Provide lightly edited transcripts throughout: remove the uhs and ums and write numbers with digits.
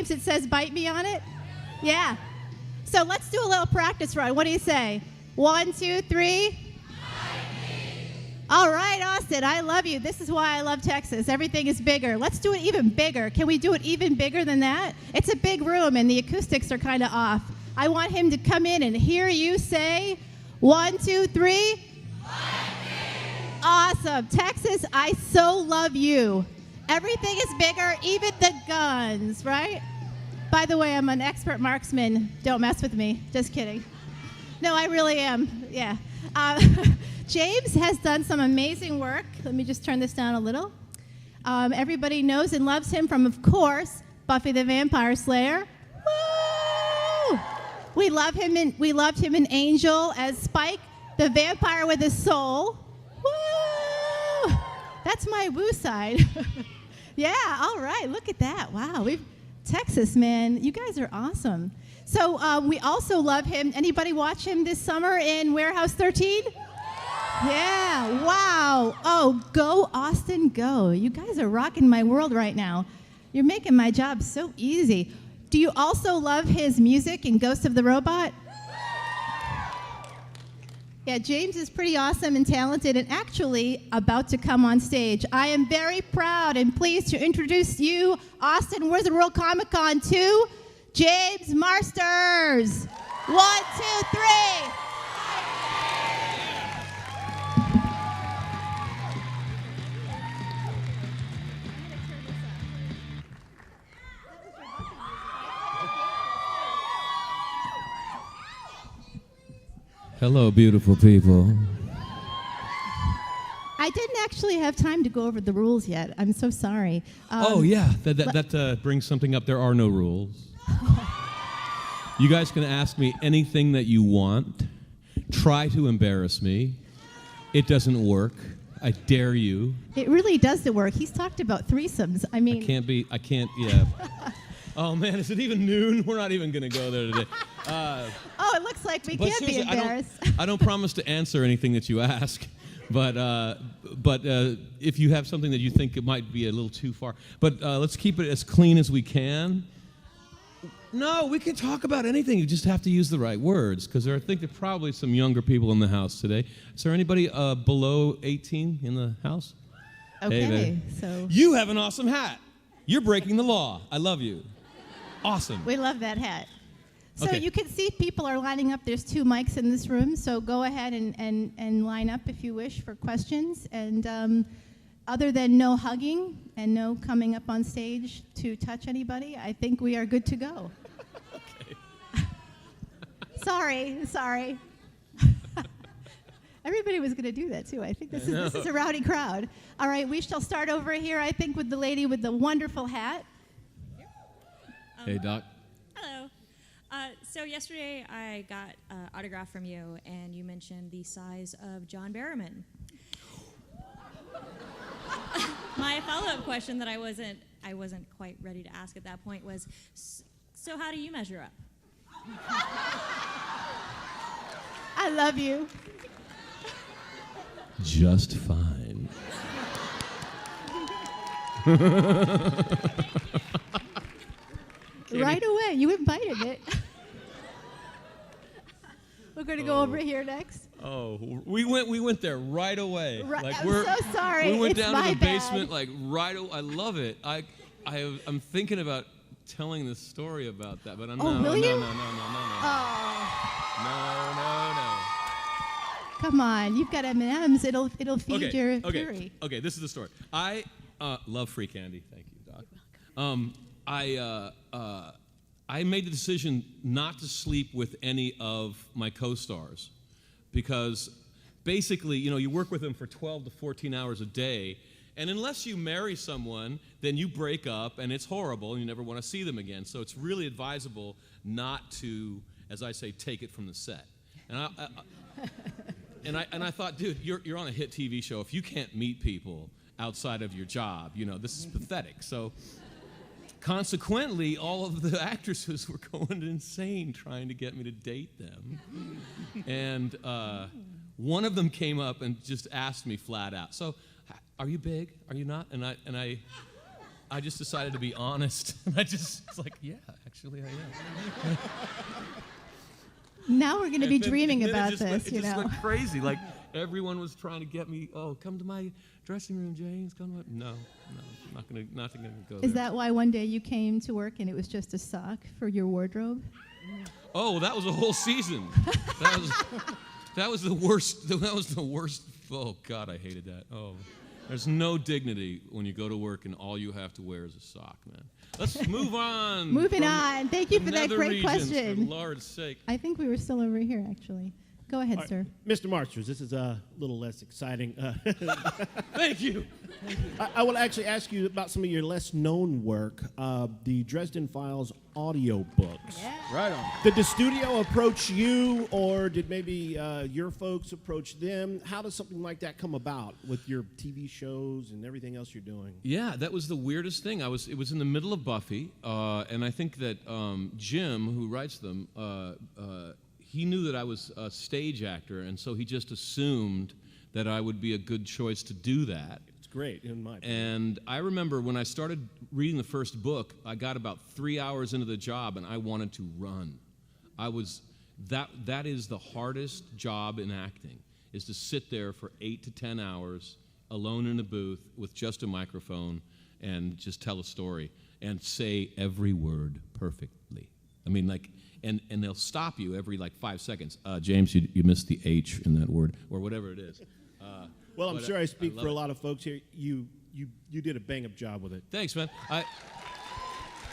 It says bite me on it? Yeah. So let's do a little practice run. What do you say? 1, 2, 3. All right, Austin, I love you. This is why I love Texas. Everything is bigger. Let's do it even bigger. Can we do it even bigger than that? It's a big room, and the acoustics are kind of off. I want him to come in and hear you say 1, 2, 3. Awesome. Texas, I so love you. Everything is bigger, even the guns, right? By the way, I'm an expert marksman. Don't mess with me. Just kidding. No, I really am. Yeah. James has done some amazing work. Let me just turn this down a little. Everybody knows and loves him from, of course, Buffy the Vampire Slayer. Woo! We loved him in Angel as Spike, the vampire with a soul. Woo! That's my woo side. Yeah, all right, look at that. Wow, Texas, man, you guys are awesome. So we also love him. Anybody watch him this summer in Warehouse 13? Yeah, wow. Oh, go, Austin, go. You guys are rocking my world right now. You're making my job so easy. Do you also love his music in Ghost of the Robot? Yeah, James is pretty awesome and talented and actually about to come on stage. I am very proud and pleased to introduce you, Austin Wizard World Comic Con, to James Marsters. 1, 2, 3. Hello, beautiful people. I didn't actually have time to go over the rules yet. I'm so sorry. Oh, yeah, that brings something up. There are no rules. You guys can ask me anything that you want. Try to embarrass me. It doesn't work. I dare you. It really does work. He's talked about threesomes. I mean... I can't, yeah. Oh, man, is it even noon? We're not even going to go there today. It looks like we can't be embarrassed. I don't promise to answer anything that you ask, but if you have something that you think it might be a little too far, but let's keep it as clean as we can. No, we can talk about anything. You just have to use the right words, because I think there are probably some younger people in the house today. Is there anybody below 18 in the house? Okay, hey, so... You have an awesome hat. You're breaking the law. I love you. Awesome. We love that hat. So okay. You can see people are lining up. There's 2 mics in this room, so go ahead and line up if you wish for questions. And other than no hugging and no coming up on stage to touch anybody, I think we are good to go. Okay. Sorry. Everybody was going to do that, too. I think this is a rowdy crowd. All right, we shall start over here, I think, with the lady with the wonderful hat. Hey, Doc. Hello. So yesterday I got an autograph from you, and you mentioned the size of John Barrowman. My follow-up question that I wasn't quite ready to ask at that point was, so how do you measure up? I love you. Just fine. Right away. You invited it. We're going to go over here next. Oh, we went there right away. Right, I'm so sorry. We went it's down my to the basement bad. right away. I love it. I'm thinking about telling the story about that, but will you? No. No. Come on, you've got M&Ms. It'll feed your fury. Okay, this is the story. I love free candy. Thank you, Doc. I made the decision not to sleep with any of my co-stars because basically, you work with them for 12 to 14 hours a day, and unless you marry someone, then you break up, and it's horrible, and you never want to see them again. So it's really advisable not to, as I say, take it from the set. And I thought, dude, you're on a hit TV show. If you can't meet people outside of your job, this is pathetic. So consequently, all of the actresses were going insane trying to get me to date them. And one of them came up and just asked me flat out, so, are you big? Are you not? And I just decided to be honest. And I just was like, yeah, actually I am. Now we're going to be dreaming about this, It just went crazy. Like, everyone was trying to get me, come to my dressing room, James. Come to my... No, not going to go there. Is that why one day you came to work and it was just a sock for your wardrobe? Oh, that was a whole season. That was the worst. That was the worst. Oh, God, I hated that. Oh, there's no dignity when you go to work and all you have to wear is a sock, man. Let's move on. Moving on. Thank you for that great regions, question. For Lord's sake. I think we were still over here, actually. Go ahead, Right, sir. Mr. Marsters, this is a little less exciting. Thank you. I will actually ask you about some of your less known work, the Dresden Files audiobooks. Yeah. Right on. Did the studio approach you, or did maybe your folks approach them? How does something like that come about with your TV shows and everything else you're doing? Yeah, that was the weirdest thing. It was in the middle of Buffy, and I think that Jim, who writes them, he knew that I was a stage actor, and so he just assumed that I would be a good choice to do that. It's great, in my opinion. And I remember when I started reading the first book, I got about 3 hours into the job, and I wanted to run. That is the hardest job in acting, is to sit there for 8 to 10 hours alone in a booth with just a microphone and just tell a story and say every word perfectly. I mean, like, and they'll stop you every 5 seconds. James, you missed the H in that word, or whatever it is. Well, I'm sure I speak for love a it. lot of folks here. You did a bang-up job with it. Thanks, man.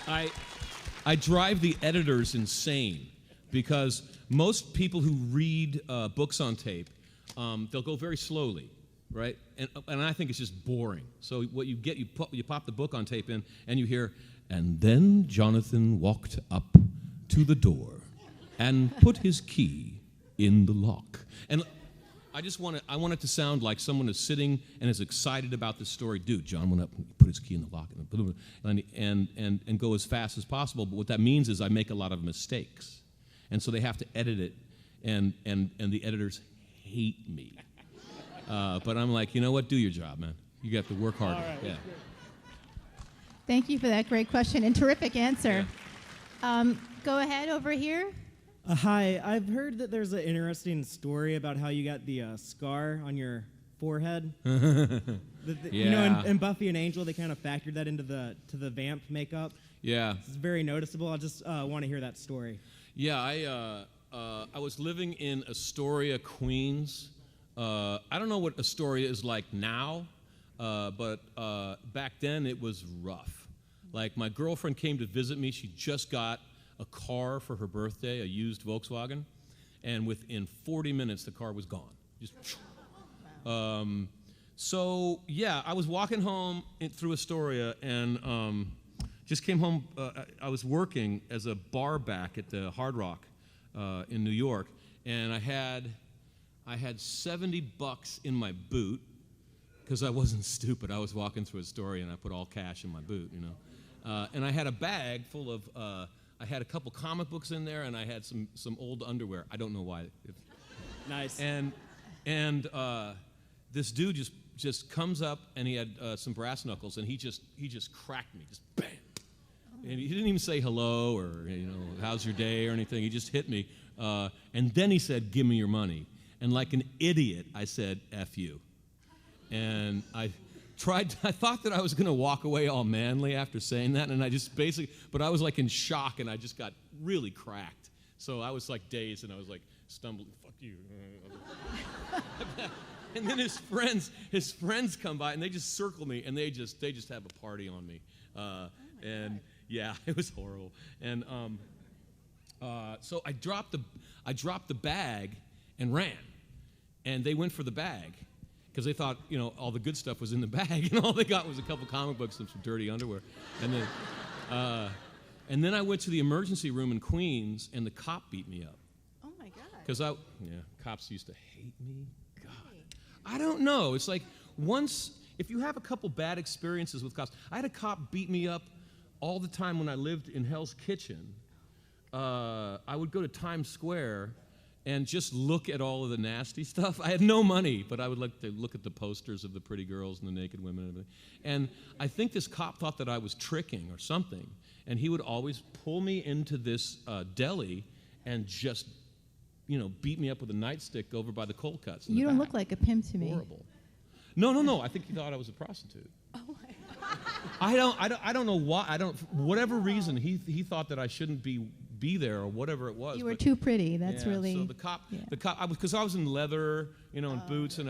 I drive the editors insane because most people who read books on tape, they'll go very slowly, right? And I think it's just boring. So what you get, you pop the book on tape in, and you hear, and then Jonathan walked up to the door and put his key in the lock. And I want it to sound like someone is sitting and is excited about this story. Dude, John went up and put his key in the lock and go as fast as possible. But what that means is I make a lot of mistakes. And so they have to edit it, and the editors hate me. But I'm like, you know what? Do your job, man. You have to work harder. All right, yeah. Thank you for that great question and terrific answer. Yeah. Go ahead over here. Hi, I've heard that there's an interesting story about how you got the scar on your forehead. You know, in Buffy and Angel, they kind of factored that into the vamp makeup. Yeah. It's very noticeable. I just want to hear that story. Yeah, I was living in Astoria, Queens. I don't know what Astoria is like now, but back then it was rough. Like, my girlfriend came to visit me. She just got a car for her birthday, a used Volkswagen, and within 40 minutes the car was gone. Just. So yeah, I was walking home through Astoria and just came home. I was working as a bar back at the Hard Rock in New York, and I had $70 in my boot because I wasn't stupid. I was walking through Astoria and I put all cash in my boot, you know. And I had a bag full of. I had a couple comic books in there, and I had some old underwear. I don't know why. Nice. And this dude just comes up, and he had some brass knuckles, and he just cracked me, just bam. And he didn't even say hello or how's your day or anything. He just hit me, and then he said, "Give me your money." And like an idiot, I said, "F you." And I thought that I was going to walk away all manly after saying that, and I just but I was like in shock, and I just got really cracked. So I was like dazed, and I was like stumbling, "Fuck you." And then his friends come by, and they just circle me, and they just have a party on me. And yeah, it was horrible. And so I dropped the bag and ran. and they went for the bag because they thought, all the good stuff was in the bag, and all they got was a couple comic books and some dirty underwear. And then I went to the emergency room in Queens, and the cop beat me up. Oh my God. Because cops used to hate me. God, I don't know. It's like if you have a couple bad experiences with cops. I had a cop beat me up all the time when I lived in Hell's Kitchen. I would go to Times Square and just look at all of the nasty stuff. I had no money, but I would like to look at the posters of the pretty girls and the naked women and everything. And I think this cop thought that I was tricking or something, and he would always pull me into this deli and just, beat me up with a nightstick over by the cold cuts. You don't look like a pimp to me. Horrible. No. I think he thought I was a prostitute. Oh my. I don't know why. Whatever reason he thought that I shouldn't be there or whatever it was. You were too pretty. That's yeah, really. So the cop, because I was in leather, and boots, and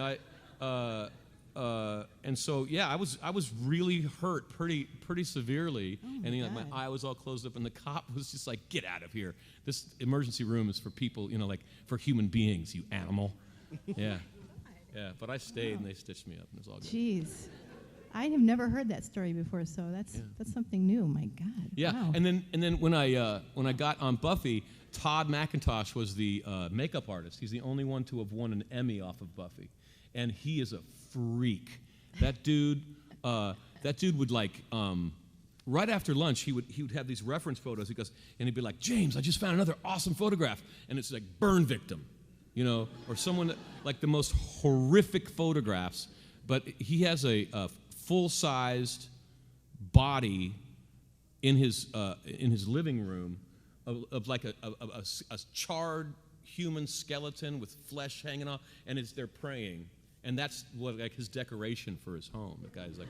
and so I was really hurt pretty severely, and my eye was all closed up, and the cop was just like, "Get out of here! This emergency room is for people, like for human beings, you animal." Yeah. But I stayed, and they stitched me up, and it was all good. Jeez. I have never heard that story before, so that's something new. My God. Yeah, Wow. and then when I got on Buffy, Todd McIntosh was the makeup artist. He's the only one to have won an Emmy off of Buffy, and he is a freak. That dude would right after lunch he would have these reference photos. He goes, and he'd be like, "James, I just found another awesome photograph," and it's like burn victim, or someone that, like the most horrific photographs. But he has a full-sized body in his living room of like a charred human skeleton with flesh hanging off, and they're praying, and that's what like his decoration for his home. The guy's like,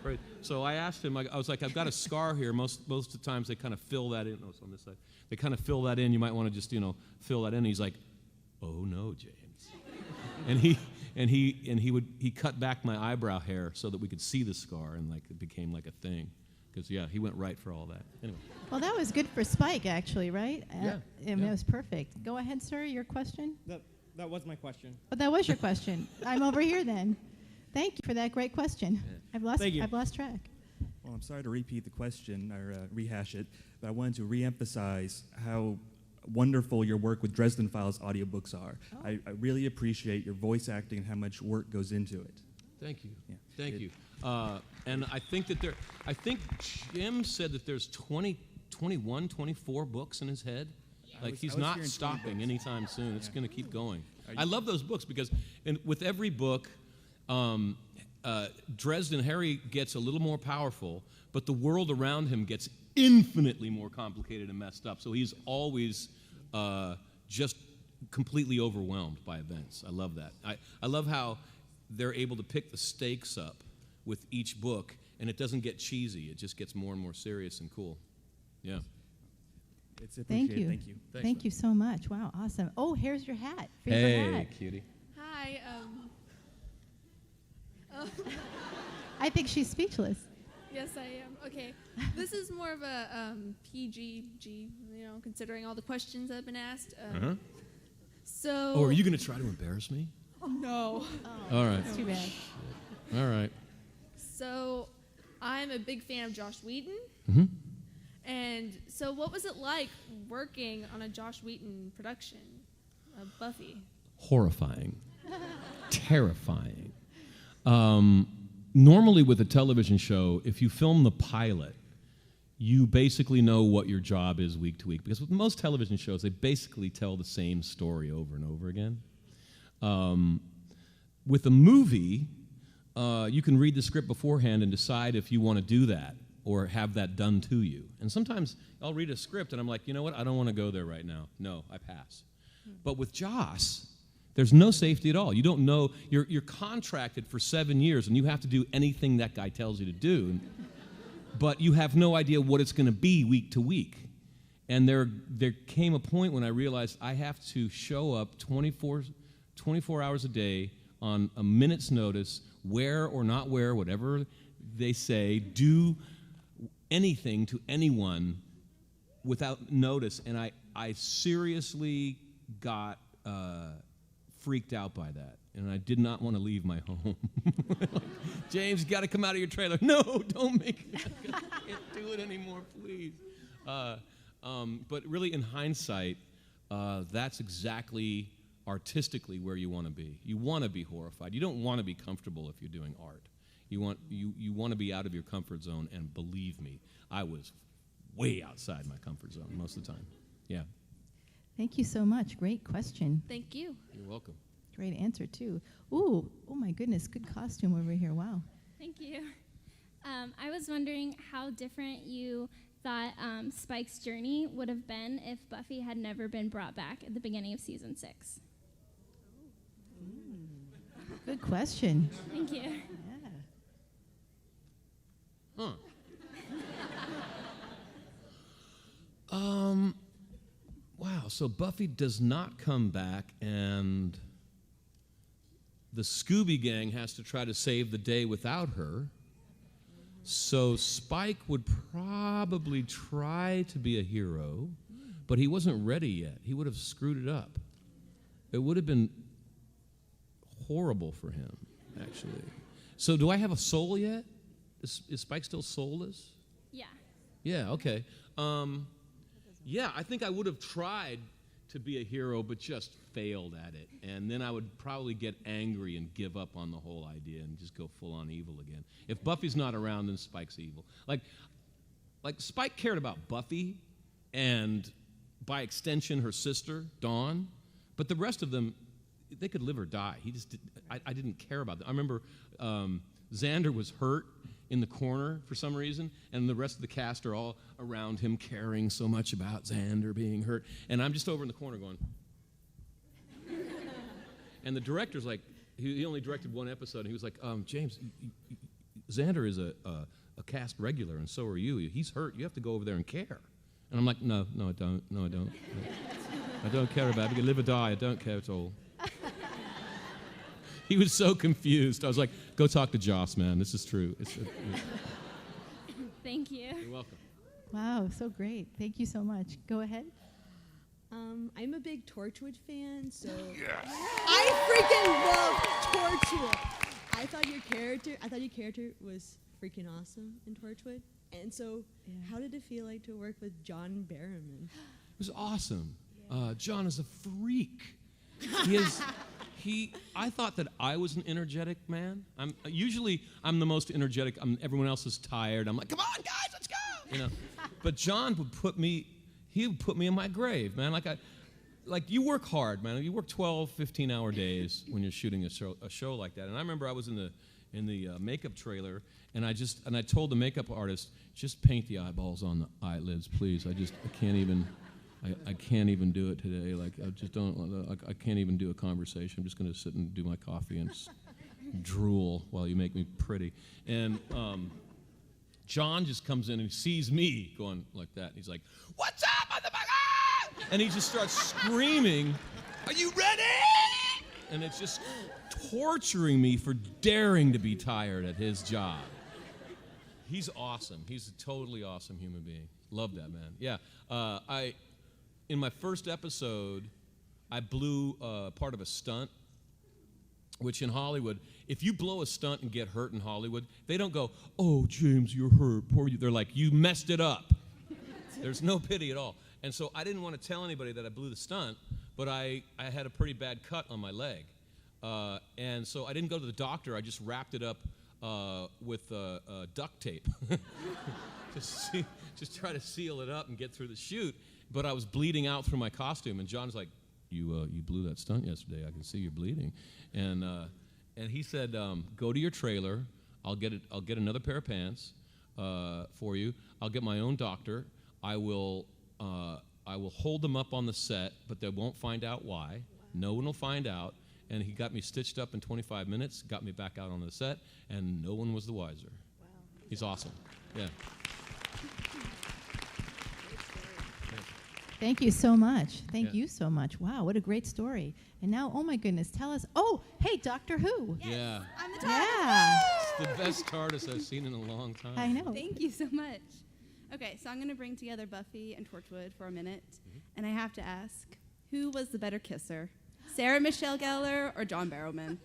right. So I asked him, I was like, I've got a scar here. Most of the times they kind of fill that in. Oh, it's on this side. They kind of fill that in. You might want to just fill that in. He's like, "Oh no, James," and he cut back my eyebrow hair so that we could see the scar, and like it became like a thing. Because he went right for all that. Anyway. Well, that was good for Spike, actually, right? Yeah. It was perfect. Go ahead, sir. Your question. That was my question. Oh, that was your question. I'm over here then. Thank you for that great question. Yeah. I've lost track. Well, I'm sorry to repeat the question or rehash it, but I wanted to reemphasize how wonderful your work with Dresden Files audiobooks are. Oh. I really appreciate your voice acting and how much work goes into it. Thank you. Yeah. Thank you. And I think that Jim said that there's 21, 24 books in his head. Yeah, He's not stopping anytime soon. It's going to keep going. I love those books because with every book, Dresden Harry gets a little more powerful, but the world around him gets infinitely more complicated and messed up. So he's always just completely overwhelmed by events. I love that. I love how they're able to pick the stakes up with each book, and it doesn't get cheesy. It just gets more and more serious and cool. Yeah. It's appreciated. Thank you. Thank you. Thank you so much. Wow, awesome. Oh, here's your hat. Favorite Hey, hat. cutie. Hi. I think she's speechless. Yes, I am. Okay. This is more of a PGG, considering all the questions that have been asked. So. Oh, are you going to try to embarrass me? No. Oh, All right. that's too bad. All right. So, I'm a big fan of Joss Whedon. Mm-hmm. And so, what was it like working on a Joss Whedon production of Buffy? Horrifying. Terrifying. Normally with a television show, if you film the pilot, you basically know what your job is week to week. Because with most television shows, they basically tell the same story over and over again. With a movie, you can read the script beforehand and decide if you want to do that or have that done to you. And sometimes I'll read a script and I'm like, you know what, I don't want to go there right now. No, I pass. But with Joss, there's no safety at all. You don't know, you're contracted for 7 years and you have to do anything that guy tells you to do. But you have no idea what it's going to be week to week. And there came a point when I realized I have to show up 24 hours a day on a minute's notice, wear or not wear, whatever they say, do anything to anyone without notice. And I seriously got freaked out by that. and I did not want to leave my home. James, you got to come out of your trailer. No, don't make me. I can't do it anymore, please. But really, in hindsight, that's exactly artistically where you want to be. You want to be horrified. You don't want to be comfortable if you're doing art. You want to be out of your comfort zone, and believe me, I was way outside my comfort zone most of the time. Yeah. Thank you so much. Great question. Thank you. You're welcome. Great answer, too. Ooh, oh my goodness, good costume over here. Wow. Thank you. I was wondering how different you thought Spike's journey would have been if Buffy had never been brought back at the beginning of season 6. Good question. Thank you. Yeah. Huh. Wow, so Buffy does not come back, and the Scooby Gang has to try to save the day without her. So Spike would probably try to be a hero, but he wasn't ready yet. He would have screwed it up. It would have been horrible for him, actually. So do I have a soul yet? Is Spike still soulless? Yeah. Yeah, okay. Yeah, I think I would have tried to be a hero, but just failed at it. And then I would probably get angry and give up on the whole idea and just go full on evil again. If Buffy's not around, then Spike's evil. Like Spike cared about Buffy and, by extension, her sister, Dawn. But the rest of them, they could live or die. I didn't care about them. I remember Xander was hurt in the corner for some reason, and the rest of the cast are all around him caring so much about Xander being hurt, and I'm just over in the corner going. And the director's like, he only directed one episode, and he was like, James, Xander is a cast regular, and so are you. He's hurt. You have to go over there and care. And I'm like, no, I don't. No, I don't. I don't care about it. You can live or die. I don't care at all. He was so confused. I was like, go talk to Joss, man. This is true. Thank you. You're welcome. Wow, so great. Thank you so much. Go ahead. I'm a big Torchwood fan, so I freaking love Torchwood. I thought your character was freaking awesome in Torchwood. And so, how did it feel like to work with John Barrowman? It was awesome. John is a freak. I thought that I was an energetic man. I'm the most energetic. Everyone else is tired. I'm like, come on, guys, let's go. You know. But John would put me in my grave, man. Like you work hard, man. You work 12, 15-hour days when you're shooting a show like that. And I remember I was in the makeup trailer, and I told the makeup artist, just paint the eyeballs on the eyelids, please. I can't even do it today. Like, I can't even do a conversation. I'm just going to sit and do my coffee and drool while you make me pretty. And John just comes in and sees me going like that. And he's like, what's up, motherfucker? And he just starts screaming, are you ready? And it's just torturing me for daring to be tired at his job. He's awesome. He's a totally awesome human being. Love that man. Yeah. In my first episode, I blew part of a stunt, which in Hollywood, if you blow a stunt and get hurt in Hollywood, they don't go, oh, James, you're hurt, poor you. They're like, you messed it up. There's no pity at all. And so I didn't want to tell anybody that I blew the stunt, but I had a pretty bad cut on my leg. And so I didn't go to the doctor. I just wrapped it up with duct tape. Just try to seal it up and get through the shoot. But I was bleeding out through my costume, and John's like, you blew that stunt yesterday. I can see you're bleeding. And he said, go to your trailer. I'll get another pair of pants for you. I'll get my own doctor. I will hold them up on the set, but they won't find out why. Wow. No one will find out. And he got me stitched up in 25 minutes, got me back out on the set, and no one was the wiser. Wow. He's awesome. Yeah. Thank you so much. Thank you so much. Wow, what a great story. And now, oh my goodness, tell us. Oh, hey, Doctor Who. Yes, Yeah. I'm the TARDIS. Yeah. It's the best TARDIS I've seen in a long time. I know. Thank you so much. Okay, so I'm going to bring together Buffy and Torchwood for a minute, and I have to ask, who was the better kisser, Sarah Michelle Gellar or John Barrowman?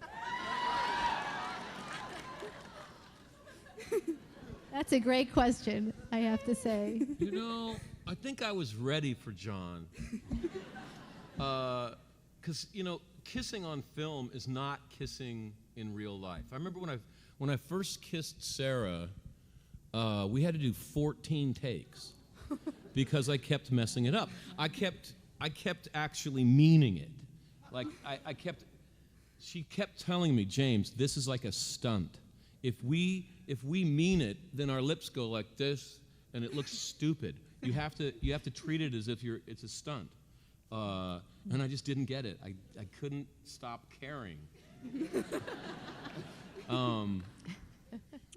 That's a great question, I have to say. You know, I think I was ready for John. Because, you know, kissing on film is not kissing in real life. I remember when I first kissed Sarah, we had to do 14 takes because I kept messing it up. I kept actually meaning it. Like, she kept telling me, James, this is like a stunt. If we mean it, then our lips go like this, and it looks stupid. You have to treat it as if it's a stunt. And I just didn't get it. I couldn't stop caring. And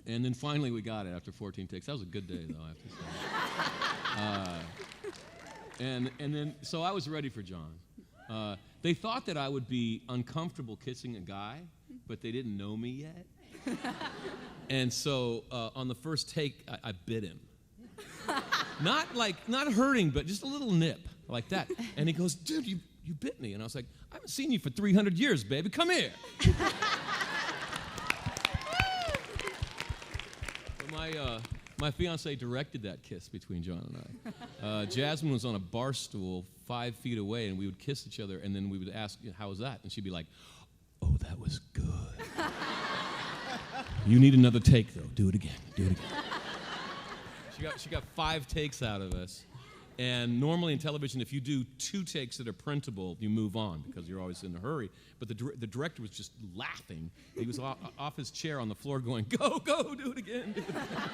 then finally we got it after 14 takes. That was a good day, though, I have to say. And then, so I was ready for John. They thought that I would be uncomfortable kissing a guy, but they didn't know me yet. And so on the first take, I bit him. Not hurting, but just a little nip like that. And he goes, dude, you bit me. And I was like, I haven't seen you for 300 years, baby. Come here. So my fiance directed that kiss between John and I. Jasmine was on a bar stool 5 feet away, and we would kiss each other, and then we would ask, how was that? And she'd be like, oh, that was good. You need another take, though. Do it again. Do it again. She got 5 takes out of us. And normally in television, if you do 2 takes that are printable, you move on because you're always in a hurry. But the director was just laughing. He was off his chair on the floor going, go, do it again. Do it again.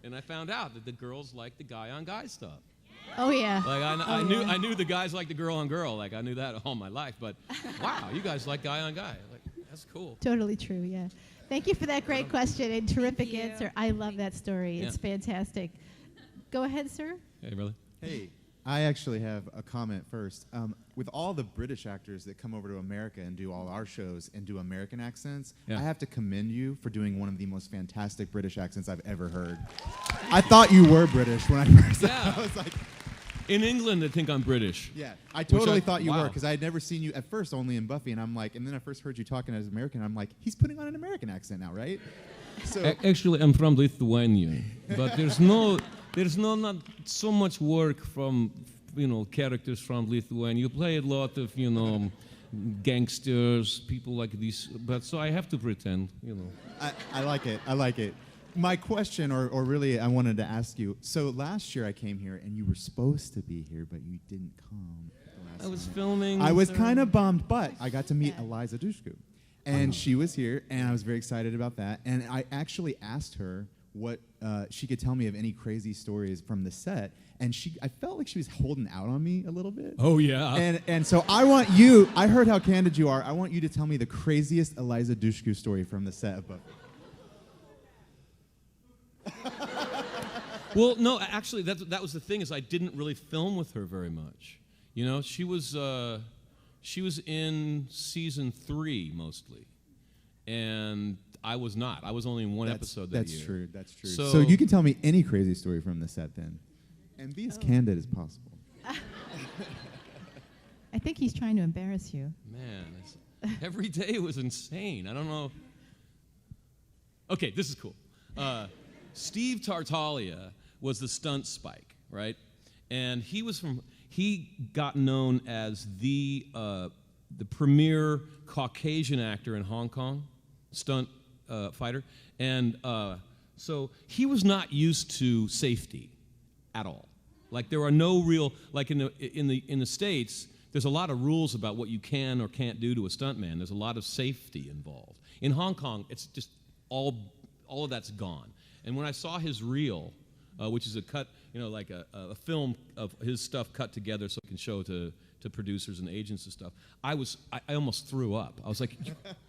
And I found out that the girls like the guy-on-guy stuff. Oh, yeah. Like I knew the guys like the girl-on-girl. Like I knew that all my life. But wow, you guys like guy-on-guy. Like that's cool. Totally true, yeah. Thank you for that great question and terrific you. answer. I love that story. It's fantastic. Go ahead, sir. Hey, brother. Hey, I actually have a comment first. With all the British actors that come over to America and do all our shows and do American accents, I have to commend you for doing one of the most fantastic British accents I've ever heard. I thought you were British when I first I was like... In England, they think I'm British. Yeah, I totally thought you were, because I had never seen you at first only in Buffy, and I'm like, and then I first heard you talking as American, I'm like, he's putting on an American accent now, right? So actually, I'm from Lithuania, but there's not so much work from characters from Lithuania. You play a lot of gangsters, people like this, but so I have to pretend. I like it. I like it. My question, or really I wanted to ask you, so last year I came here and you were supposed to be here, but you didn't come. I was filming. I was kind of bummed, but I got to meet Eliza Dushku. And she was here, and I was very excited about that. And I actually asked her what she could tell me of any crazy stories from the set. And I felt like she was holding out on me a little bit. Oh, yeah. And so I want you, I heard how candid you are. I want you to tell me the craziest Eliza Dushku story from the set of Buffy. Well, no, actually, that was the thing, is I didn't really film with her very much. She was in season 3 mostly, and I was not. I was only in one episode that year. That's true. So you can tell me any crazy story from the set then, and be as candid as possible. I think he's trying to embarrass you. Man, every day was insane. I don't know. Okay, this is cool. Steve Tartaglia was the stunt Spike, right? And he got known as the premier Caucasian actor in Hong Kong, stunt fighter. And so he was not used to safety at all. Like there are no real, like in the States, there's a lot of rules about what you can or can't do to a stuntman. There's a lot of safety involved. In Hong Kong, it's just all of that's gone. And when I saw his reel, which is a cut, like a film of his stuff cut together so it can show to producers and agents and stuff, I almost threw up. I was like,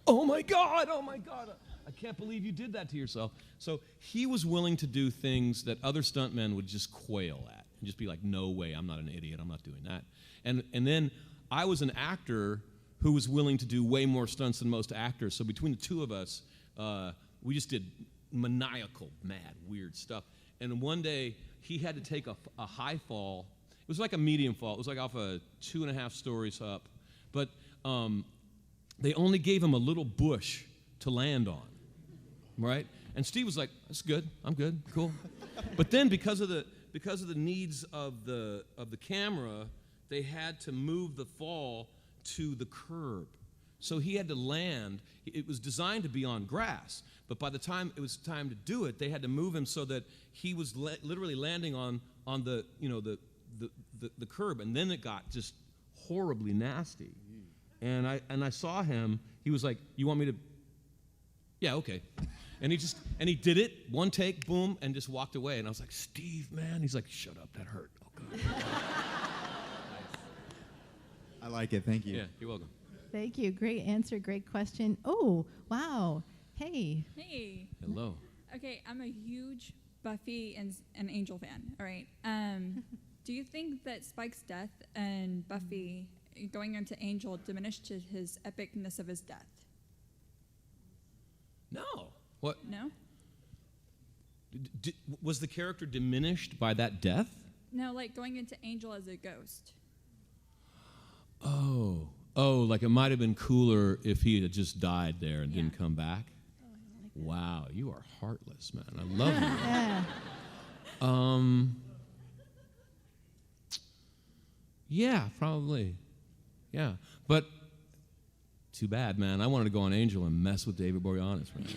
oh my God, I can't believe you did that to yourself. So he was willing to do things that other stuntmen would just quail at and just be like, no way, I'm not an idiot, I'm not doing that. And then I was an actor who was willing to do way more stunts than most actors. So between the two of us, we just did maniacal, mad, weird stuff. And one day, he had to take a high fall. It was like a medium fall. It was like off 2.5 stories up. But they only gave him a little bush to land on, right? And Steve was like, "That's good. I'm good. Cool." But then because of the needs of the camera, they had to move the fall to the curb. So he had to land. It was designed to be on grass, but by the time it was time to do it, they had to move him so that he was literally landing on the the curb, and then it got just horribly nasty. And I saw him. He was like, "You want me to?" Yeah, okay. And he did it, one take, boom, and just walked away. And I was like, "Steve, man." He's like, "Shut up, that hurt." Oh, God. I like it. Thank you. Yeah, you're welcome. Thank you. Great answer. Great question. Oh, wow. Hey. Hey. Hello. Okay, I'm a huge Buffy and Angel fan. All right. Do you think that Spike's death and Buffy going into Angel diminished his epicness of his death? No. What? No? Was the character diminished by that death? No, like going into Angel as a ghost. Oh, like it might have been cooler if he had just died there and didn't come back? Wow, you are heartless, man. I love you. Yeah, probably. Yeah, but too bad, man. I wanted to go on Angel and mess with David Boreanaz, man.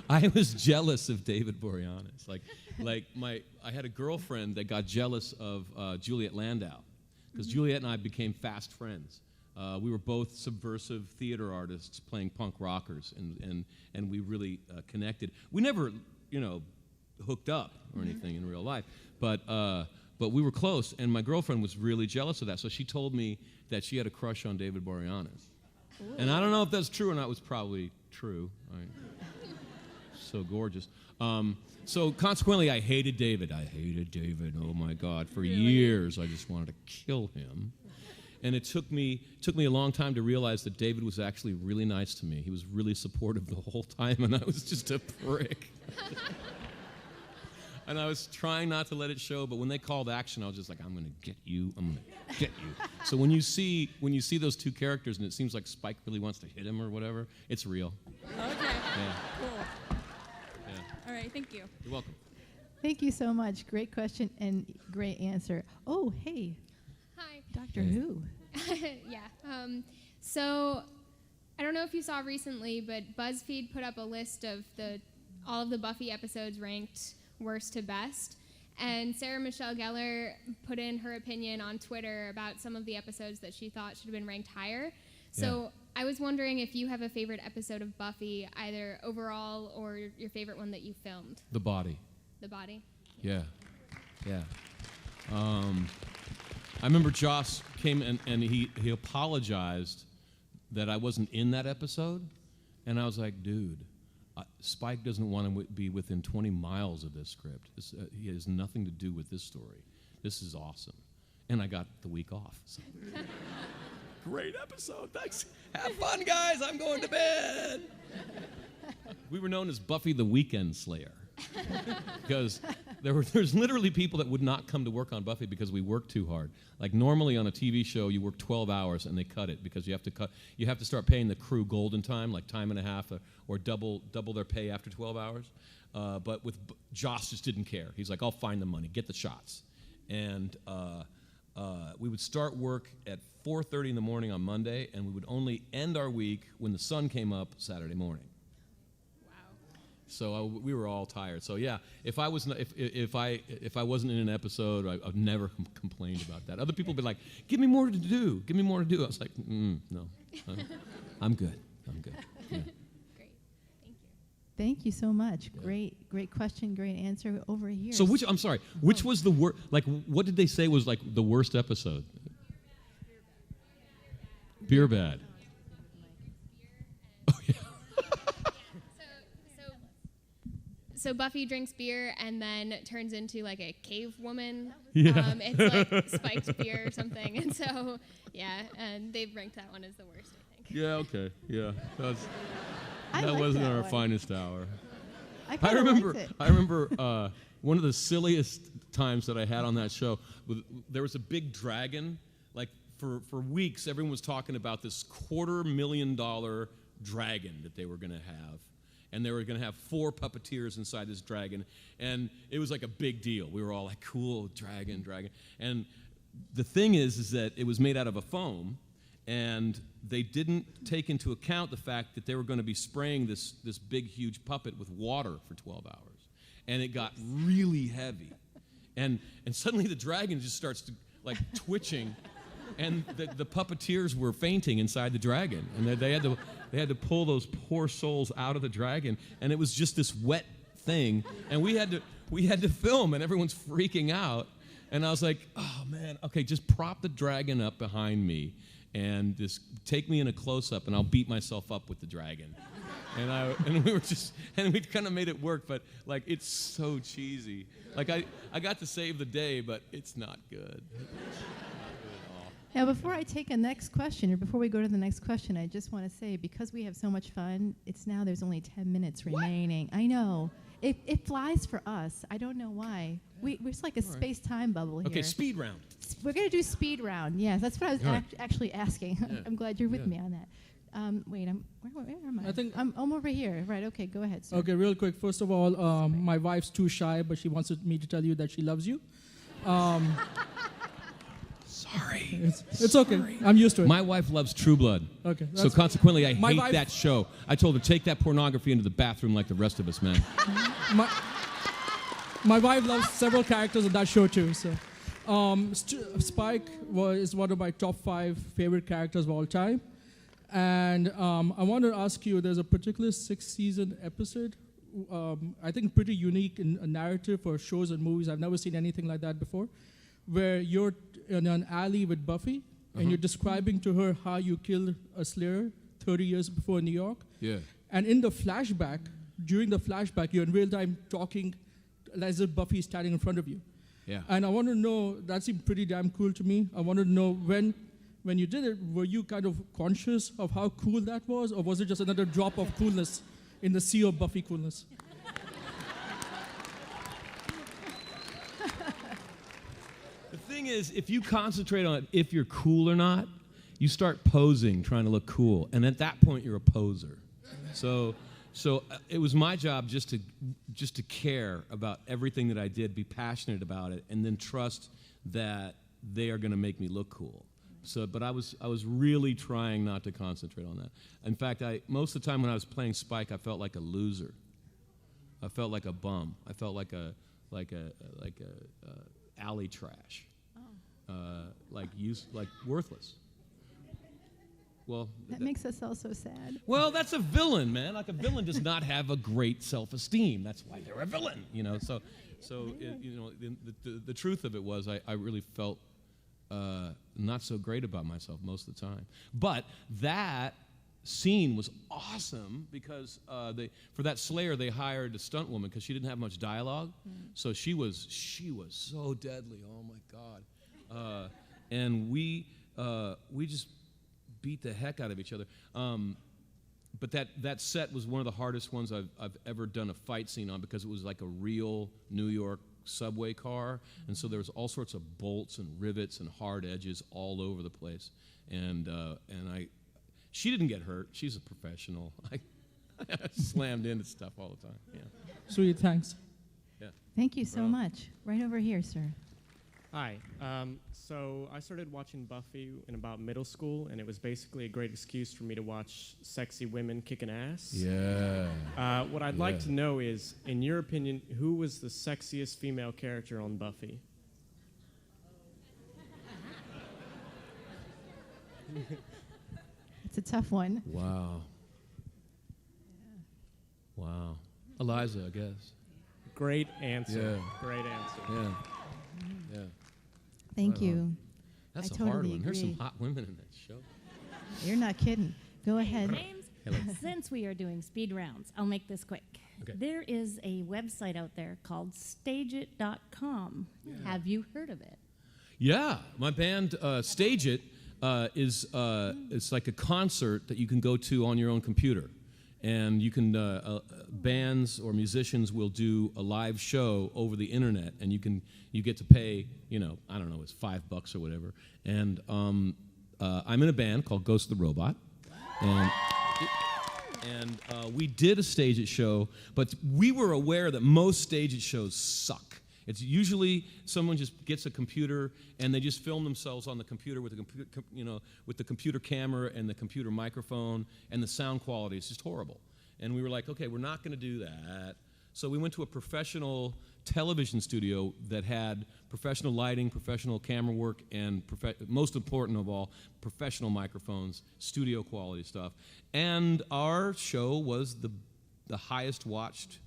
I was jealous of David Boreanaz. I had a girlfriend that got jealous of Juliet Landau, because Juliet and I became fast friends. We were both subversive theater artists playing punk rockers, and we really connected. We never, hooked up or anything in real life, but we were close, and my girlfriend was really jealous of that, so she told me that she had a crush on David Boreanaz. And I don't know if that's true or not. It was probably true. So gorgeous. So consequently, I hated David. Oh my God! For years, I just wanted to kill him. And it took me a long time to realize that David was actually really nice to me. He was really supportive the whole time, and I was just a prick. And I was trying not to let it show, but when they called action, I was just like, "I'm gonna get you. I'm gonna get you." So when you see those two characters, and it seems like Spike really wants to hit him or whatever, it's real. Okay. Yeah. Cool. Yeah. All right. Thank you. You're welcome. Thank you so much. Great question and great answer. Oh, hey. Hi. Doctor Who. Yeah. So I don't know if you saw recently, but BuzzFeed put up a list of all of the Buffy episodes ranked worst to best. And Sarah Michelle Gellar put in her opinion on Twitter about some of the episodes that she thought should have been ranked higher. So I was wondering if you have a favorite episode of Buffy, either overall or your favorite one that you filmed. The Body. The Body? Yeah. I remember Joss came and he apologized that I wasn't in that episode, and I was like, dude, Spike doesn't want to be within 20 miles of this script. He has nothing to do with this story. This is awesome. And I got the week off. So. Great episode. Thanks. Have fun, guys. I'm going to bed. We were known as Buffy the Weekend Slayer. Because there's literally people that would not come to work on Buffy because we work too hard. Like normally on a TV show, you work 12 hours and they cut it because you have to start paying the crew golden time, like time and a half, or double their pay after 12 hours. But with Joss just didn't care. He's like, I'll find the money, get the shots. And we would start work at 4:30 in the morning on Monday, and we would only end our week when the sun came up Saturday morning. So we were all tired. So yeah, if I wasn't in an episode, I've never complained about that. Other people would be like, "Give me more to do. Give me more to do." I was like, "No, I'm good. I'm good." Yeah. Great, thank you. Thank you so much. Great question. Great answer over here. So which was the worst? Like, what did they say was like the worst episode? Beer bad. Oh yeah. So Buffy drinks beer and then turns into like a cave woman. Yeah. It's like spiked beer or something. And so, yeah, and they've ranked that one as the worst, I think. Yeah, okay. Yeah. That like wasn't that our one. finest hour. I remember one of the silliest times that I had on that show, there was a big dragon. Like for weeks, everyone was talking about this $250,000 dragon that they were going to have. And they were going to have 4 puppeteers inside this dragon. And it was like a big deal. We were all like, cool, dragon. And the thing is that it was made out of a foam, and they didn't take into account the fact that they were going to be spraying this big, huge puppet with water for 12 hours. And it got really heavy. And suddenly the dragon just starts to, like, twitching. And the puppeteers were fainting inside the dragon. And they had to pull those poor souls out of the dragon. And it was just this wet thing. And we had to film, and everyone's freaking out. And I was like, oh, man, okay, just prop the dragon up behind me and just take me in a close-up, and I'll beat myself up with the dragon. And we kind of made it work, but, like, it's so cheesy. Like, I got to save the day, but it's not good. Now, before I take a next question, or before we go to the next question, I just want to say, because we have so much fun, there's only 10 minutes remaining. I know. It flies for us. I don't know why. We're just like a space-time bubble here. Okay, speed round. We're going to do speed round. Yes, that's what I was actually asking. Yeah. I'm glad you're with me on that. Wait, where am I? I think I'm over here. Right, okay, go ahead, sir. Okay, real quick. First of all, my wife's too shy, but she wants me to tell you that she loves you. Sorry. It's okay. I'm used to it. My wife loves True Blood. Okay. So consequently, I hate wife- that show. I told her, take that pornography into the bathroom like the rest of us, man. My wife loves several characters of that show too. So, Spike is one of my top 5 favorite characters of all time. And I want to ask you, there's a particular 6-season episode, I think pretty unique in a narrative for shows and movies. I've never seen anything like that before, where you're in an alley with Buffy, and you're describing to her how you killed a Slayer 30 years before in New York. Yeah. And in the flashback, during the flashback, you're in real time talking as if Buffy is standing in front of you. Yeah. And I want to know, that seemed pretty damn cool to me. I wanted to know when you did it, were you kind of conscious of how cool that was, or was it just another drop of coolness in the sea of Buffy coolness? The thing is, if you concentrate on if you're cool or not, you start posing, trying to look cool. And at that point, you're a poser. So it was my job just to care about everything that I did, be passionate about it, and then trust that they are going to make me look cool. But I was really trying not to concentrate on that. In fact, most of the time when I was playing Spike, I felt like a loser. I felt like a bum. I felt like a alley trash. Like worthless. Well, that makes us all so sad. Well, that's a villain, man. Like, a villain does not have a great self-esteem. That's why they're a villain, you know. So the truth of it was, I really felt not so great about myself most of the time. But that scene was awesome because for that Slayer they hired a stunt woman because she didn't have much dialogue. So she was so deadly. Oh my God! And we just beat the heck out of each other. But that set was one of the hardest ones I've ever done a fight scene on because it was like a real New York subway car, and so there was all sorts of bolts and rivets and hard edges all over the place. She didn't get hurt. She's a professional. I slammed into stuff all the time. Yeah. Sweet, thanks. Yeah. Thank you so much. Right over here, sir. Hi. So I started watching Buffy in about middle school, and it was basically a great excuse for me to watch sexy women kicking ass. Yeah. What I'd like to know is, in your opinion, who was the sexiest female character on Buffy? It's a tough one. Wow. Yeah. Wow. Eliza, I guess. Great answer. Yeah. Great answer. Yeah. Yeah. Thank you. That's I a totally hard one. agree. There's some hot women in that show. You're not kidding. Go ahead. James, since we are doing speed rounds, I'll make this quick. Okay. There is a website out there called stageit.com. Yeah. Have you heard of it? Yeah, my band Stage It is it's like a concert that you can go to on your own computer, And you can, bands or musicians will do a live show over the internet, and you get to pay, I don't know, it's $5 or whatever. And I'm in a band called Ghost the Robot. And we did a Stage It show, but we were aware that most Stage It shows suck. It's usually someone just gets a computer and they just film themselves on the computer with the computer camera and the computer microphone, and the sound quality is just horrible. And we were like, okay, we're not going to do that. So we went to a professional television studio that had professional lighting, professional camera work, and most important of all, professional microphones, studio quality stuff. And our show was the highest watched.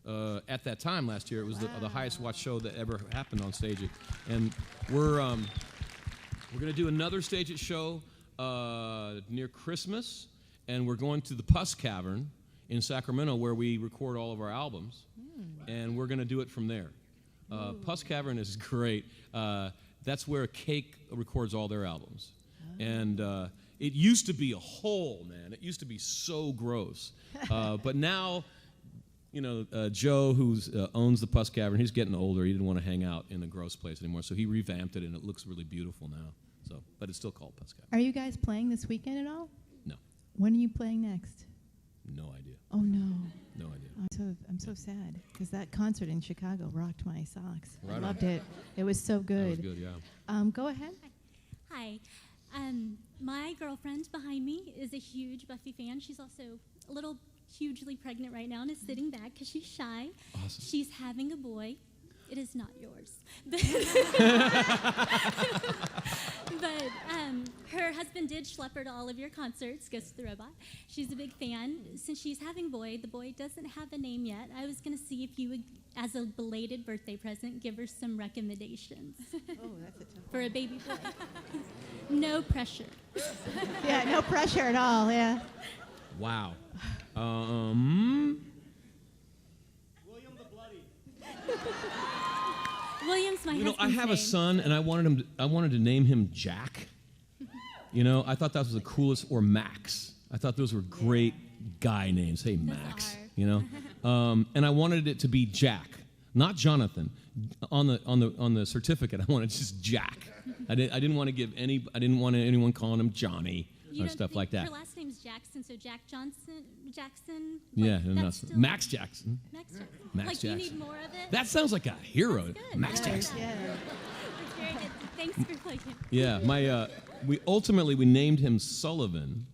At that time last year, it was the highest watched show that ever happened on Stage It. And we're going to do another Stage It show near Christmas, and we're going to the Pus Cavern in Sacramento where we record all of our albums, and we're going to do it from there. Pus Cavern is great. That's where Cake records all their albums. And it used to be a hole, man. It used to be so gross. But now... Joe, who owns the Pus Cavern, he's getting older. He didn't want to hang out in a gross place anymore, so he revamped it, and it looks really beautiful now. But it's still called Pus Cavern. Are you guys playing this weekend at all? No. When are you playing next? No idea. Oh, no. No idea. I'm so sad, because that concert in Chicago rocked my socks. Right I on. loved it. It was so good. That was good, yeah. Go ahead. Hi. My girlfriend behind me is a huge Buffy fan. She's also a little hugely pregnant right now and is sitting back because she's shy. Awesome. She's having a boy. It is not yours. But her husband did schlep her to all of your concerts, Ghost the Robot. She's a big fan. Since she's having a boy, the boy doesn't have a name yet. I was going to see if you would, as a belated birthday present, give her some recommendations. Oh, that's a tough for a baby boy. No pressure. Yeah, no pressure at all, yeah. Wow. William's my husband's I have a name. son, and I wanted to name him Jack. I thought that was the coolest, or Max. I thought those were great guy names. Hey, Max. And I wanted it to be Jack, not Jonathan. On the certificate, I wanted just Jack. I didn't want want anyone calling him Johnny or stuff like that. Her last name's Jackson, so Jack Jackson. Yeah, that's Max Jackson. Max Jackson. Max like, Jackson. you need more of it? That sounds like a hero. Max Yeah, Jackson. Yeah. That's very good. Thanks for playing. Yeah, we named him Sullivan.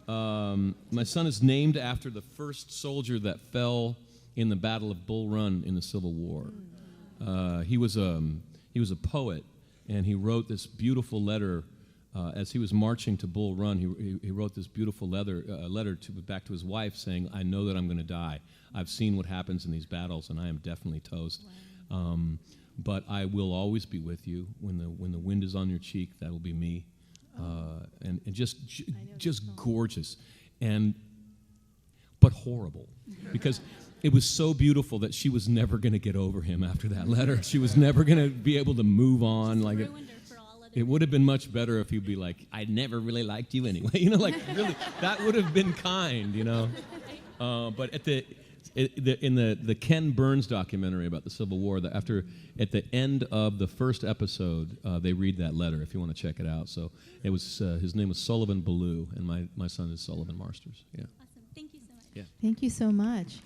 My son is named after the first soldier that fell in the Battle of Bull Run in the Civil War. He was a poet, and he wrote this beautiful letter as he was marching to Bull Run. He wrote this beautiful letter back to his wife, saying, "I know that I'm going to die. I've seen what happens in these battles, and I am definitely toast. Wow. But I will always be with you. When the wind is on your cheek, that will be me." And just gorgeous, but horrible, because it was so beautiful that she was never going to get over him after that letter. She was never going to be able to move on. Like it would have been much better if he'd be like, "I never really liked you anyway." Really, that would have been kind, But in the Ken Burns documentary about the Civil War, at the end of the first episode, they read that letter. If you want to check it out, so it was his name was Sullivan Ballou, and my son is Sullivan Marsters. Yeah. Awesome. Thank you so much. Yeah. Thank you so much.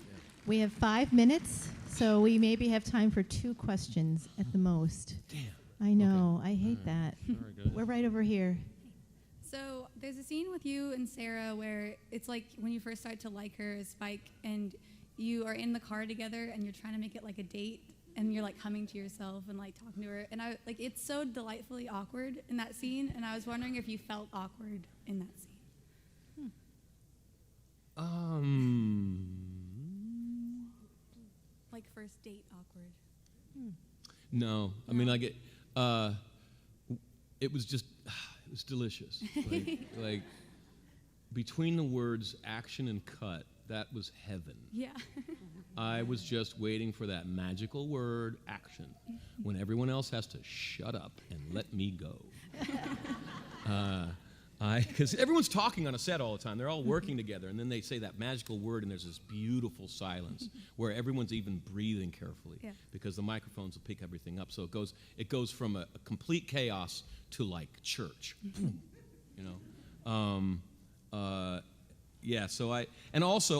We have 5 minutes, so we maybe have time for 2 questions at the most. Damn. I know. Okay. I hate that. Very good. We're right over here. So there's a scene with you and Sarah where it's like when you first start to like her as Spike, and you are in the car together and you're trying to make it like a date, and you're like humming to yourself and like talking to her, and it's so delightfully awkward in that scene, and I was wondering if you felt awkward in that scene. Like first date awkward. No, I mean it was delicious. Like between the words action and cut, that was heaven. Yeah. I was just waiting for that magical word, action, when everyone else has to shut up and let me go. Because everyone's talking on a set all the time. They're all working together, and then they say that magical word, and there's this beautiful silence where everyone's even breathing carefully because the microphones will pick everything up. So it goes from a complete chaos to like church, you know. So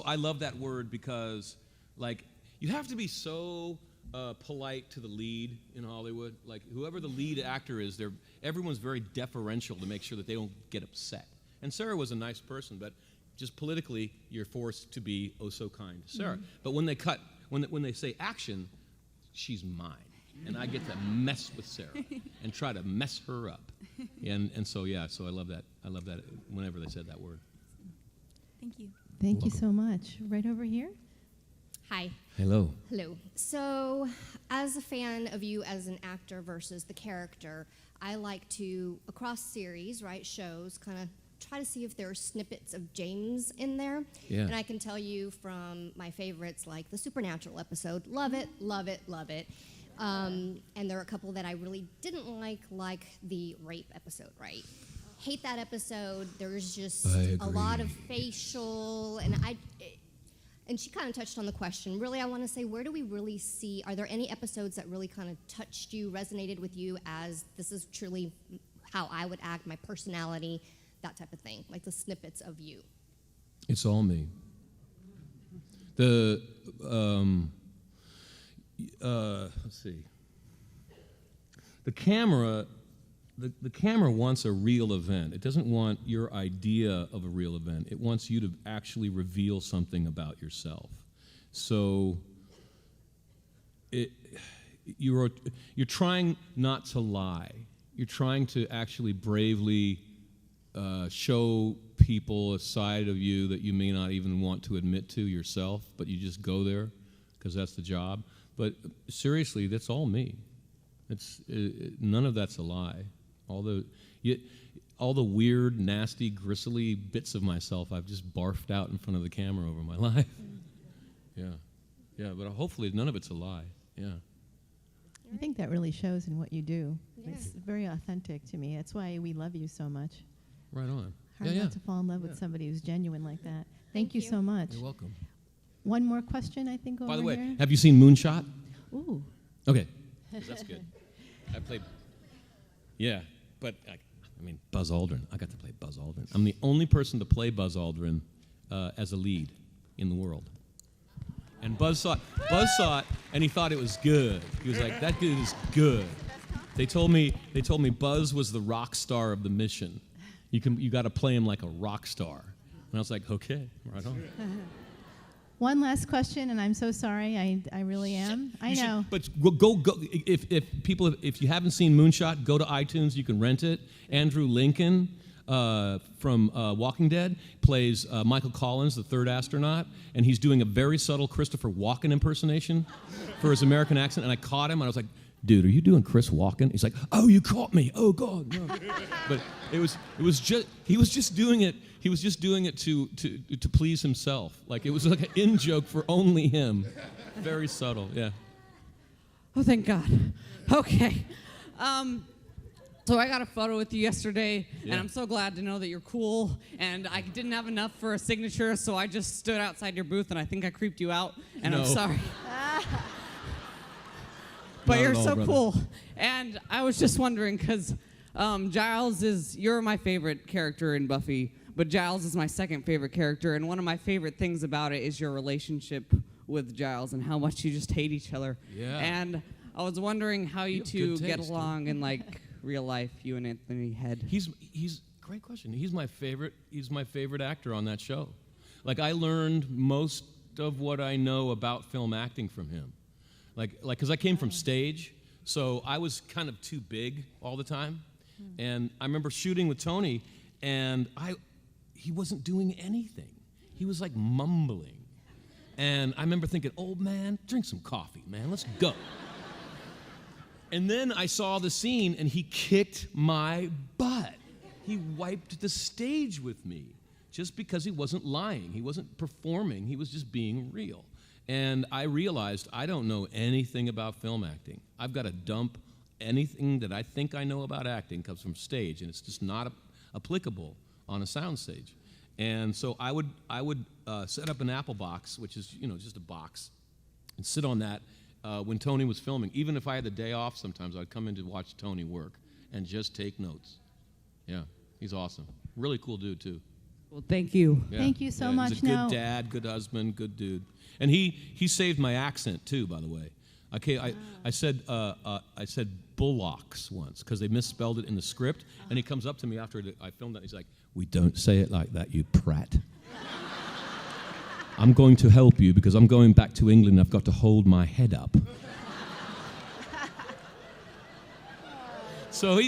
I love that word because like you have to be so polite to the lead in Hollywood. Like whoever the lead actor is, everyone's very deferential to make sure that they don't get upset. And Sarah was a nice person, but just politically, you're forced to be oh so kind to Sarah. But when they say action, she's mine, and I get to mess with Sarah and try to mess her up. So I love that. I love that whenever they said that word. Thank you. Thank you so much. Right over here. Hi. Hello. Hello. So, as a fan of you as an actor versus the character, I like to, across series, shows, kind of try to see if there are snippets of James in there. Yeah. And I can tell you from my favorites, like the Supernatural episode, love it, love it, love it. And there are a couple that I really didn't like the rape episode, right? Hate that episode. There's just a lot of facial, and she kind of touched on the question. Really, I want to say, where do we really see, are there any episodes that really kind of touched you, resonated with you as this is truly how I would act, my personality, that type of thing, like the snippets of you? It's all me. Let's see. The camera wants a real event. It doesn't want your idea of a real event. It wants you to actually reveal something about yourself. So you're trying not to lie. You're trying to actually bravely show people a side of you that you may not even want to admit to yourself, but you just go there because that's the job. But seriously, that's all me. None of that's a lie. All the weird, nasty, gristly bits of myself I've just barfed out in front of the camera over my life. Yeah, but hopefully none of it's a lie. Yeah. I think that really shows in what you do. Yeah. It's very authentic to me. That's why we love you so much. Right on. Hard not to fall in love with somebody who's genuine like that. Thank you so much. You're welcome. One more question, I think, over By the way, here. have you seen Moonshot? Ooh. Okay. That's good. I played. Yeah, but Buzz Aldrin. I got to play Buzz Aldrin. I'm the only person to play Buzz Aldrin as a lead in the world. And Buzz saw it, and he thought it was good. He was like, "That dude is good." They told me Buzz was the rock star of the mission. You got to play him like a rock star. And I was like, "Okay, right on." One last question, and I'm so sorry. I really am. I know. But go. If you haven't seen Moonshot, go to iTunes. You can rent it. Andrew Lincoln from Walking Dead plays Michael Collins, the third astronaut, and he's doing a very subtle Christopher Walken impersonation for his American accent. And I caught him, and I was like, "Dude, are you doing Chris Walken?" He's like, "Oh, you caught me. Oh God, no." But he was just doing it. He was just doing it to please himself. Like it was like an in joke for only him. Very subtle, yeah. Oh, thank God. Okay. So I got a photo with you yesterday, and I'm so glad to know that you're cool. And I didn't have enough for a signature, so I just stood outside your booth, and I think I creeped you out. And I'm sorry. But you're so cool. And I was just wondering, because Giles you're my favorite character in Buffy, but Giles is my second favorite character, and one of my favorite things about it is your relationship with Giles and how much you just hate each other. Yeah. And I was wondering how you two get along in like real life, you and Anthony Head. He's great question. He's my favorite actor on that show. Like I learned most of what I know about film acting from him. Like because I came from stage, so I was kind of too big all the time. And I remember shooting with Tony, and he wasn't doing anything. He was like mumbling. And I remember thinking, "Old man, drink some coffee, man. Let's go." And then I saw the scene, and he kicked my butt. He wiped the stage with me just because he wasn't lying. He wasn't performing. He was just being real. And I realized I don't know anything about film acting. I've got to dump anything that I think I know about acting comes from stage, and it's just not applicable on a soundstage. And so I would set up an Apple box, which is just a box, and sit on that when Tony was filming. Even if I had the day off, sometimes I'd come in to watch Tony work and just take notes. Yeah, he's awesome. Really cool dude too. Well, thank you. Yeah. Thank you so much. He's a good dad, good husband, good dude. And he saved my accent too, by the way. Okay, I said bullocks once because they misspelled it in the script, and he comes up to me after I filmed that. He's like, "We don't say it like that, you prat." I'm going to help you because I'm going back to England. I've got to hold my head up. So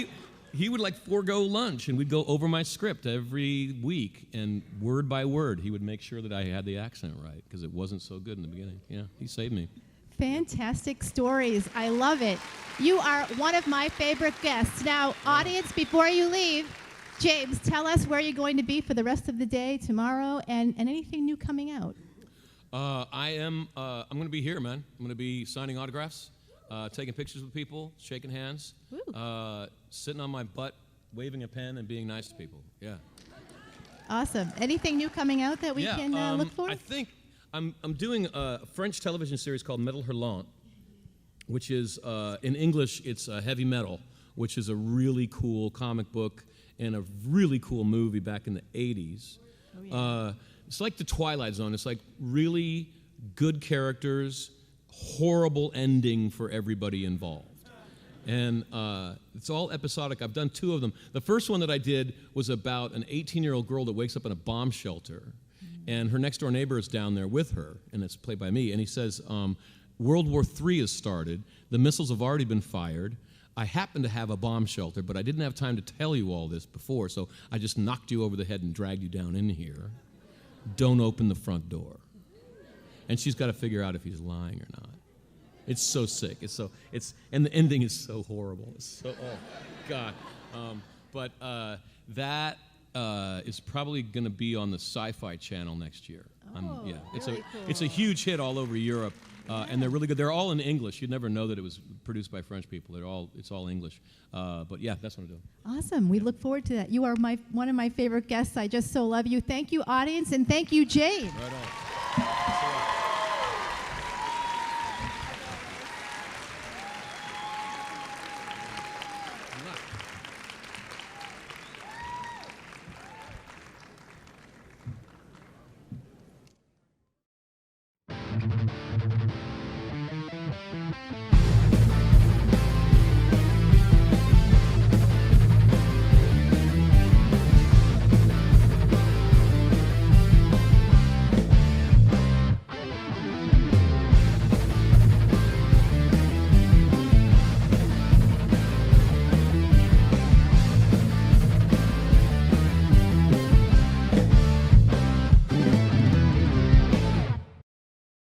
he would like forego lunch, and we'd go over my script every week, and word by word, he would make sure that I had the accent right because it wasn't so good in the beginning. Yeah, he saved me. Fantastic stories. I love it. You are one of my favorite guests. Now, audience, before you leave, James, tell us where you're going to be for the rest of the day tomorrow and anything new coming out. I'm going to be here, man. I'm going to be signing autographs, taking pictures with people, shaking hands, sitting on my butt, waving a pen, and being nice to people. Yeah. Awesome. Anything new coming out that we can look for? I think I'm doing a French television series called Metal Hurlant, which is, in English, it's heavy metal, which is a really cool comic book and a really cool movie back in the 80s. Oh, yeah. It's like the Twilight Zone. It's like really good characters, horrible ending for everybody involved. And it's all episodic. I've done 2 of them. The first one that I did was about an 18-year-old girl that wakes up in a bomb shelter, and her next-door neighbor is down there with her, and it's played by me. And he says, World War III has started. The missiles have already been fired. I happen to have a bomb shelter, but I didn't have time to tell you all this before, so I just knocked you over the head and dragged you down in here. Don't open the front door. And she's got to figure out if he's lying or not. It's so sick. And the ending is so horrible. It's so, oh, God. But that is probably going to be on the Sci-Fi Channel next year. Oh, it's a huge hit all over Europe, and they're really good. They're all in English. You'd never know that it was produced by French people. It's all English. But yeah, that's what I'm doing. Awesome. We look forward to that. You are one of my favorite guests. I just so love you. Thank you, audience, and thank you, James. Right on.